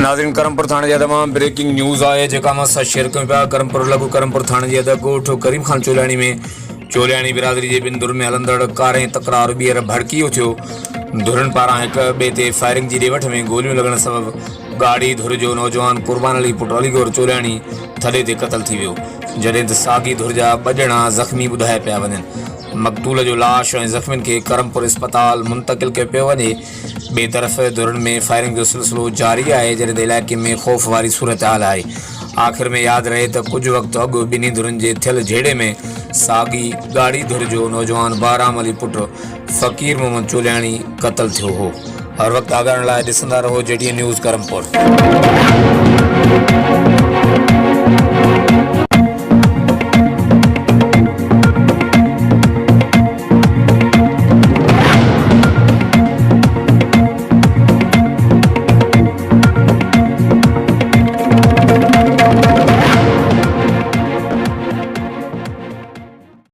नाज़रीन क़रमपुर थाणे जा तमाम ब्रेकिंग न्यूज़ आहे जेका मां शेयर कयूं पिया। क़रमपुर थाणे जे अदगोठ करीम खान चोलियाणी में चोलियाणी बिरादरी जे ॿिनि धुरनि में हलंदड़ कारें तकरार ॿीहर भड़कीयो थियो। धुरनि पारां हिक ॿिए ते फायरिंग जी ॾेवठ में गोलियूं लॻण सबबि गाड़ी धुर जो नौजवान कुर्बान अली पुट अलीगोर चोलियाणी थॾे ते क़तल थी वियो, जॾहिं त साॻी धुर जा ॿ ॼणा ज़ख़्मी ॿुधाए पिया वञनि। मक़तूल जो लाश ऐं ज़ख़्मियुनि खे क़रमपुर अस्पताल मुंतक़िल कयो पियो वञे। ॿिए तरफ़ धुरनि में फायरिंग जो सिलसिलो जारी आहे, जॾहिं त इलाइक़े में ख़ौफ़ वारी सूरत हाल आहे। आख़िर में यादि रहे त कुझु वक़्तु अॻु ॿिन्ही धुरनि जे थियल जहिड़े में साॻी गाड़ी धुर जो नौजवान बहराम अली पुट फ़कीर मोहम्मद चोलियाणी क़तल थियो हो। हर वक़्तु आगाहण लाइ ॾिसंदा रहो JTN न्यूज़ क़रमपुर।